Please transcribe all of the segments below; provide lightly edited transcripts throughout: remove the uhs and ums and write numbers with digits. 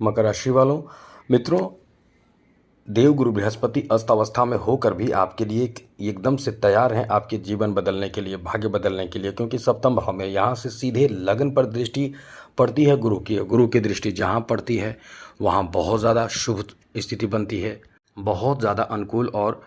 मकर राशि वालों, मित्रों, देवगुरु बृहस्पति अस्त में होकर भी आपके लिए एकदम से तैयार हैं आपके जीवन बदलने के लिए, भाग्य बदलने के लिए, क्योंकि सप्तम भाव में यहाँ से सीधे लगन पर दृष्टि पड़ती है गुरु की दृष्टि जहाँ पड़ती है वहाँ बहुत ज़्यादा शुभ स्थिति बनती है, बहुत ज़्यादा अनुकूल और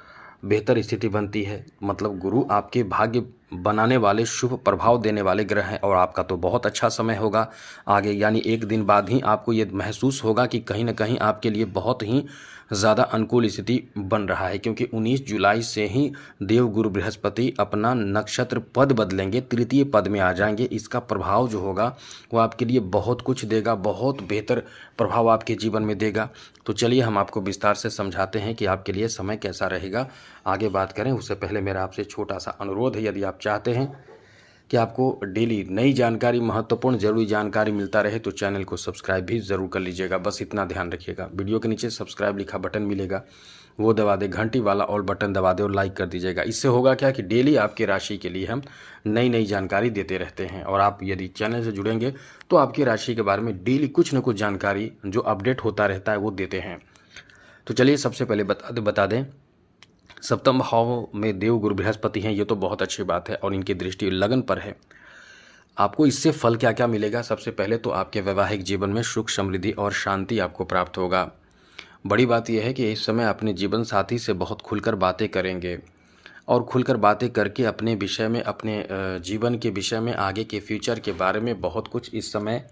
बेहतर स्थिति बनती है। मतलब गुरु आपके भाग्य बनाने वाले, शुभ प्रभाव देने वाले ग्रह हैं और आपका तो बहुत अच्छा समय होगा आगे। यानी एक दिन बाद ही आपको ये महसूस होगा कि कहीं ना कहीं आपके लिए बहुत ही ज़्यादा अनुकूल स्थिति बन रहा है, क्योंकि 19 जुलाई से ही देवगुरु बृहस्पति अपना नक्षत्र पद बदलेंगे, तृतीय पद में आ जाएंगे। इसका प्रभाव जो होगा वो आपके लिए बहुत कुछ देगा, बहुत बेहतर प्रभाव आपके जीवन में देगा। तो चलिए हम आपको विस्तार से समझाते हैं कि आपके लिए समय कैसा रहेगा। आगे बात करें उससे पहले मेरा आपसे छोटा सा अनुरोध है, यदि आप चाहते हैं कि आपको डेली नई जानकारी, महत्वपूर्ण जरूरी जानकारी मिलता रहे तो चैनल को सब्सक्राइब भी ज़रूर कर लीजिएगा। बस इतना ध्यान रखिएगा। वीडियो के नीचे सब्सक्राइब लिखा बटन मिलेगा, वो दबा दे, घंटी वाला और बटन दबा दे और लाइक कर दीजिएगा। इससे होगा क्या कि डेली आपकी राशि के लिए हम नई जानकारी देते रहते हैं और आप यदि चैनल से जुड़ेंगे तो आपकी राशि के बारे में डेली कुछ न कुछ जानकारी जो अपडेट होता रहता है वो देते हैं। तो चलिए सबसे पहले बता दें, सप्तम भाव में देवगुरु बृहस्पति हैं, ये तो बहुत अच्छी बात है और इनकी दृष्टि लगन पर है। आपको इससे फल क्या क्या मिलेगा? सबसे पहले तो आपके वैवाहिक जीवन में सुख, समृद्धि और शांति आपको प्राप्त होगा। बड़ी बात यह है कि इस समय अपने जीवन साथी से बहुत खुलकर बातें करेंगे और खुलकर बातें करके अपने विषय में, अपने जीवन के विषय में, आगे के फ्यूचर के बारे में बहुत कुछ इस समय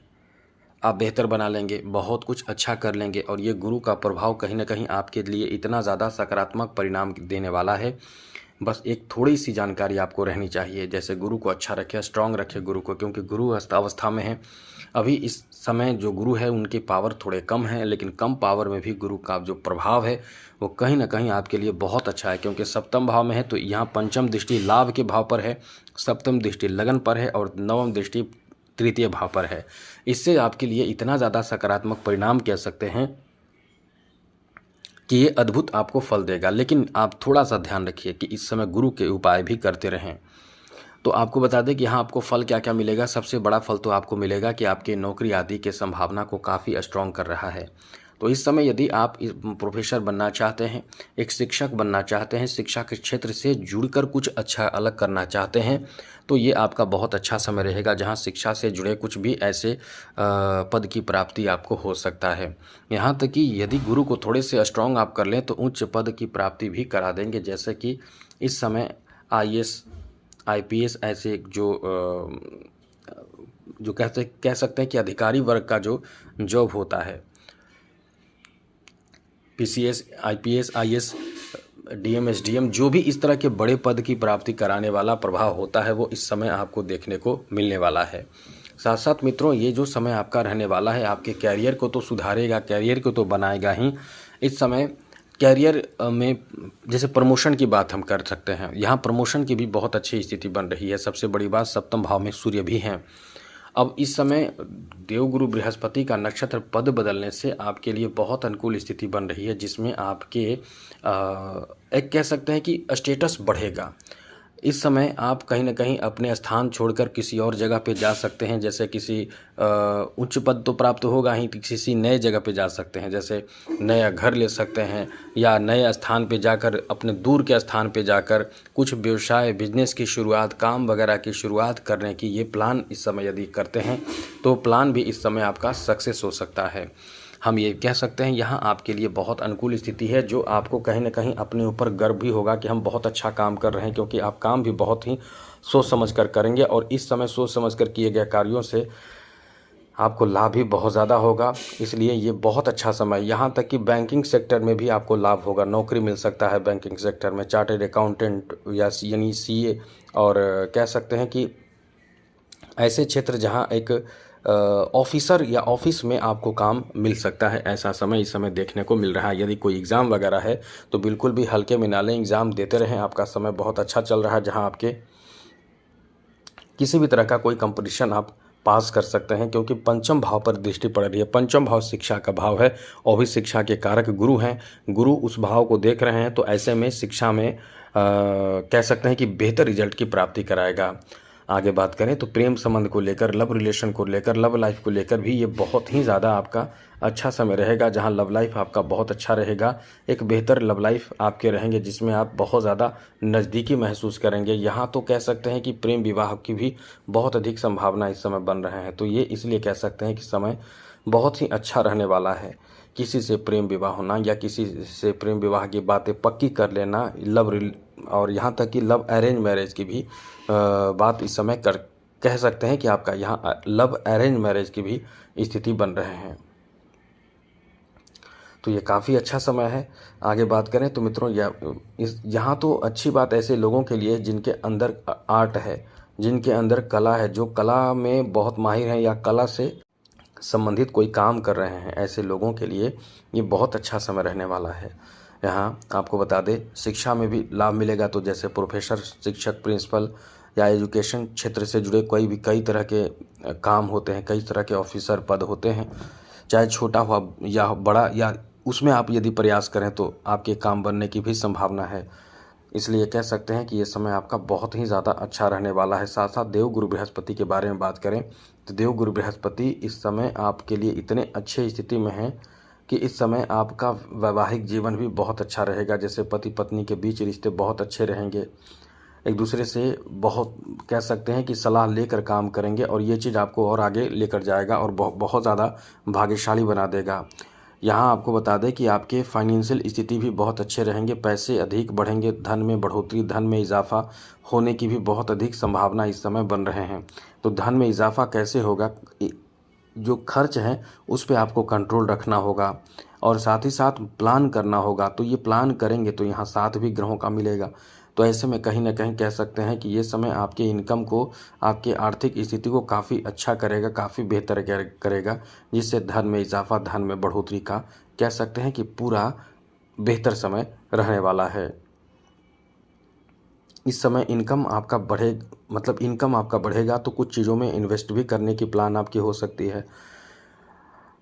आप बेहतर बना लेंगे, बहुत कुछ अच्छा कर लेंगे। और ये गुरु का प्रभाव कहीं ना कहीं आपके लिए इतना ज़्यादा सकारात्मक परिणाम देने वाला है। बस एक थोड़ी सी जानकारी आपको रहनी चाहिए, जैसे गुरु को अच्छा रखे, स्ट्रांग रखे गुरु को, क्योंकि गुरु अवस्था में है अभी। इस समय जो गुरु है उनके पावर थोड़े कम हैं, लेकिन कम पावर में भी गुरु का जो प्रभाव है वो कहीं ना कहीं आपके लिए बहुत अच्छा है, क्योंकि सप्तम भाव में है तो यहाँ पंचम दृष्टि लाभ के भाव पर है, सप्तम दृष्टि लगन पर है और नवम दृष्टि तृतीय भाव पर है। इससे आपके लिए इतना ज़्यादा सकारात्मक परिणाम कह सकते हैं कि ये अद्भुत आपको फल देगा। लेकिन आप थोड़ा सा ध्यान रखिए कि इस समय गुरु के उपाय भी करते रहें। तो आपको बता दें कि यहाँ आपको फल क्या क्या मिलेगा। सबसे बड़ा फल तो आपको मिलेगा कि आपके नौकरी आदि के संभावना को काफ़ी स्ट्रॉन्ग कर रहा है। तो इस समय यदि आप प्रोफेसर बनना चाहते हैं, एक शिक्षक बनना चाहते हैं, शिक्षा के क्षेत्र से जुड़कर कुछ अच्छा अलग करना चाहते हैं, तो ये आपका बहुत अच्छा समय रहेगा, जहां शिक्षा से जुड़े कुछ भी ऐसे पद की प्राप्ति आपको हो सकता है। यहाँ तक कि यदि गुरु को थोड़े से स्ट्रॉन्ग आप कर लें तो उच्च पद की प्राप्ति भी करा देंगे, जैसे कि इस समय IAS IPS ऐसे जो कह सकते हैं कि अधिकारी वर्ग का जो जॉब होता है, PCS IPS IAS DM SDM, जो भी इस तरह के बड़े पद की प्राप्ति कराने वाला प्रभाव होता है वो इस समय आपको देखने को मिलने वाला है। साथ साथ मित्रों, ये जो समय आपका रहने वाला है आपके कैरियर को तो सुधारेगा, कैरियर को तो बनाएगा ही। इस समय कैरियर में जैसे प्रमोशन की बात हम कर सकते हैं, यहाँ प्रमोशन की भी बहुत अच्छी स्थिति बन रही है। सबसे बड़ी बात, सप्तम भाव में सूर्य भी हैं। अब इस समय देवगुरु बृहस्पति का नक्षत्र पद बदलने से आपके लिए बहुत अनुकूल स्थिति बन रही है, जिसमें आपके एक कह सकते हैं कि स्टेटस बढ़ेगा। इस समय आप कहीं ना कहीं अपने स्थान छोड़कर किसी और जगह पे जा सकते हैं, जैसे किसी उच्च पद तो प्राप्त होगा ही, किसी नए जगह पे जा सकते हैं, जैसे नया घर ले सकते हैं या नए स्थान पे जाकर, अपने दूर के स्थान पे जाकर कुछ व्यवसाय, बिजनेस की शुरुआत, काम वगैरह की शुरुआत करने की ये प्लान इस समय यदि करते हैं तो प्लान भी इस समय आपका सक्सेस हो सकता है। हम ये कह सकते हैं यहाँ आपके लिए बहुत अनुकूल स्थिति है, जो आपको कहीं ना कहीं अपने ऊपर गर्व भी होगा कि हम बहुत अच्छा काम कर रहे हैं, क्योंकि आप काम भी बहुत ही सोच समझ कर करेंगे और इस समय सोच समझ कर किए गए कार्यों से आपको लाभ भी बहुत ज़्यादा होगा। इसलिए ये बहुत अच्छा समय, यहाँ तक कि बैंकिंग सेक्टर में भी आपको लाभ होगा, नौकरी मिल सकता है बैंकिंग सेक्टर में, चार्टर्ड अकाउंटेंट या यानी CA, और कह सकते हैं कि ऐसे क्षेत्र जहाँ एक ऑफिसर या ऑफिस में आपको काम मिल सकता है, ऐसा समय इस समय देखने को मिल रहा है। यदि कोई एग्ज़ाम वगैरह है तो बिल्कुल भी हल्के में ना लें, एग्ज़ाम देते रहें, आपका समय बहुत अच्छा चल रहा है, जहां आपके किसी भी तरह का कोई कंपटीशन आप पास कर सकते हैं, क्योंकि पंचम भाव पर दृष्टि पड़ रही है। पंचम भाव शिक्षा का भाव है और भी शिक्षा के कारक गुरु हैं, गुरु उस भाव को देख रहे हैं, तो ऐसे में शिक्षा में कह सकते हैं कि बेहतर रिजल्ट की प्राप्ति कराएगा। आगे बात करें तो प्रेम संबंध को लेकर, लव रिलेशन को लेकर, लव लाइफ को लेकर भी ये बहुत ही ज़्यादा आपका अच्छा समय रहेगा, जहां लव लाइफ आपका बहुत अच्छा रहेगा। एक बेहतर लव लाइफ आपके रहेंगे जिसमें आप बहुत ज़्यादा नज़दीकी महसूस करेंगे। यहाँ तो कह सकते हैं कि प्रेम विवाह की भी बहुत अधिक संभावना इस समय बन रहे हैं। तो ये इसलिए कह सकते हैं कि समय बहुत ही अच्छा रहने वाला है। किसी से प्रेम विवाह होना या किसी से प्रेम विवाह की बातें पक्की कर लेना, और यहाँ तक कि लव अरेंज मैरिज की भी बात इस समय कह सकते हैं कि आपका यहाँ लव अरेंज मैरिज की भी स्थिति बन रहे हैं। तो ये काफ़ी अच्छा समय है। आगे बात करें तो मित्रों, यहाँ तो अच्छी बात ऐसे लोगों के लिए जिनके अंदर आर्ट है, जिनके अंदर कला है, जो कला में बहुत माहिर हैं या कला से संबंधित कोई काम कर रहे हैं, ऐसे लोगों के लिए ये बहुत अच्छा समय रहने वाला है। यहाँ आपको बता दें शिक्षा में भी लाभ मिलेगा। तो जैसे प्रोफेसर, शिक्षक, प्रिंसिपल या एजुकेशन क्षेत्र से जुड़े कई तरह के काम होते हैं, कई तरह के ऑफिसर पद होते हैं, चाहे छोटा हुआ या बड़ा, या उसमें आप यदि प्रयास करें तो आपके काम बनने की भी संभावना है। इसलिए कह सकते हैं कि ये समय आपका बहुत ही ज़्यादा अच्छा रहने वाला है। साथ साथ देवगुरु बृहस्पति के बारे में बात करें तो देवगुरु बृहस्पति इस समय आपके लिए इतने अच्छे स्थिति में हैं कि इस समय आपका वैवाहिक जीवन भी बहुत अच्छा रहेगा। जैसे पति पत्नी के बीच रिश्ते बहुत अच्छे रहेंगे, एक दूसरे से बहुत कह सकते हैं कि सलाह लेकर काम करेंगे, और ये चीज़ आपको और आगे लेकर जाएगा और बहुत ज़्यादा भाग्यशाली बना देगा। यहाँ आपको बता दें कि आपके फाइनेंशियल स्थिति भी बहुत अच्छे रहेंगे, पैसे अधिक बढ़ेंगे, धन में बढ़ोतरी, धन में इजाफा होने की भी बहुत अधिक संभावना इस समय बन रहे हैं। तो धन में इजाफा कैसे होगा, जो खर्च हैं उस पे आपको कंट्रोल रखना होगा, और साथ ही साथ प्लान करना होगा। तो ये प्लान करेंगे तो यहाँ साथ भी ग्रहों का मिलेगा। तो ऐसे में कहीं ना कहीं कह सकते हैं कि ये समय आपके इनकम को, आपके आर्थिक स्थिति को काफ़ी अच्छा करेगा, काफ़ी बेहतर करेगा, जिससे धन में इजाफा, धन में बढ़ोतरी का कह सकते हैं कि पूरा बेहतर समय रहने वाला है। इस समय इनकम आपका बढ़ेगा तो कुछ चीज़ों में इन्वेस्ट भी करने की प्लान आपकी हो सकती है।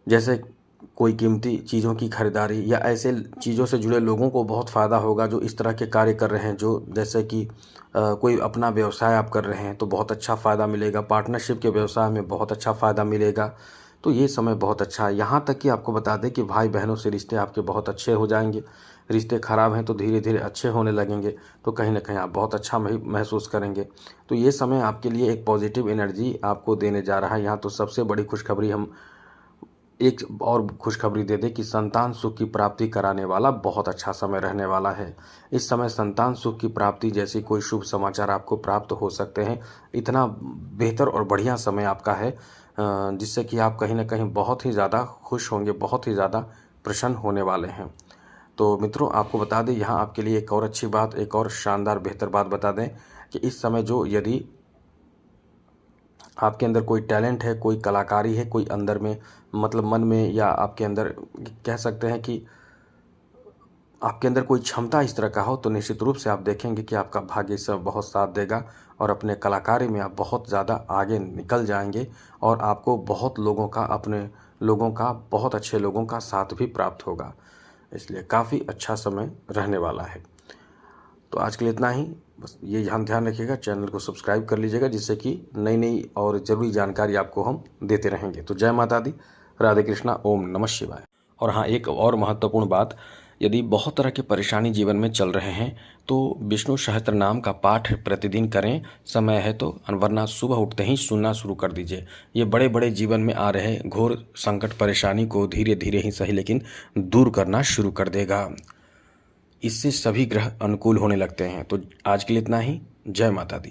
जैसे कोई कीमती चीज़ों की खरीदारी, या ऐसे चीज़ों से जुड़े लोगों को बहुत फ़ायदा होगा जो इस तरह के कार्य कर रहे हैं, जो जैसे कि कोई अपना व्यवसाय आप कर रहे हैं तो बहुत अच्छा फ़ायदा मिलेगा, पार्टनरशिप के व्यवसाय में बहुत अच्छा फ़ायदा मिलेगा। तो ये समय बहुत अच्छा है। यहाँ तक कि आपको बता दें कि भाई बहनों से रिश्ते आपके बहुत अच्छे हो जाएंगे। रिश्ते खराब हैं तो धीरे धीरे अच्छे होने लगेंगे, तो कहीं ना कहीं आप बहुत अच्छा महसूस करेंगे। तो ये समय आपके लिए एक पॉजिटिव एनर्जी आपको देने जा रहा है। यहाँ तो सबसे बड़ी खुशखबरी हम एक और खुशखबरी दे दें कि संतान सुख की प्राप्ति कराने वाला बहुत अच्छा समय रहने वाला है। इस समय संतान सुख की प्राप्ति जैसी कोई शुभ समाचार आपको प्राप्त हो सकते हैं। इतना बेहतर और बढ़िया समय आपका है जिससे कि आप कहीं ना कहीं बहुत ही ज़्यादा खुश होंगे, बहुत ही ज़्यादा प्रसन्न होने वाले हैं। तो मित्रों, आपको बता दें यहाँ आपके लिए एक और अच्छी बात, एक और शानदार बेहतर बात बता दें कि इस समय जो यदि आपके अंदर कोई टैलेंट है, कोई कलाकारी है, कोई अंदर में मतलब मन में, या आपके अंदर कह सकते हैं कि आपके अंदर कोई क्षमता इस तरह का हो, तो निश्चित रूप से आप देखेंगे कि आपका भाग्य इससे बहुत साथ देगा और अपने कलाकारी में आप बहुत ज़्यादा आगे निकल जाएंगे, और आपको बहुत लोगों का, अपने लोगों का, बहुत अच्छे लोगों का साथ भी प्राप्त होगा। इसलिए काफ़ी अच्छा समय रहने वाला है। तो आज के लिए इतना ही। बस ये ध्यान रखिएगा, चैनल को सब्सक्राइब कर लीजिएगा, जिससे कि नई नई और ज़रूरी जानकारी आपको हम देते रहेंगे। तो जय माता दी, राधे कृष्णा, ओम नमः शिवाय। और हाँ, एक और महत्वपूर्ण बात, यदि बहुत तरह की परेशानी जीवन में चल रहे हैं तो विष्णु सहस्त्र नाम का पाठ प्रतिदिन करें, समय है तो, वरना सुबह उठते ही सुनना शुरू कर दीजिए। ये बड़े बड़े जीवन में आ रहे घोर संकट परेशानी को धीरे धीरे ही सही लेकिन दूर करना शुरू कर देगा। इससे सभी ग्रह अनुकूल होने लगते हैं। तो आज के लिए इतना ही। जय माता दी।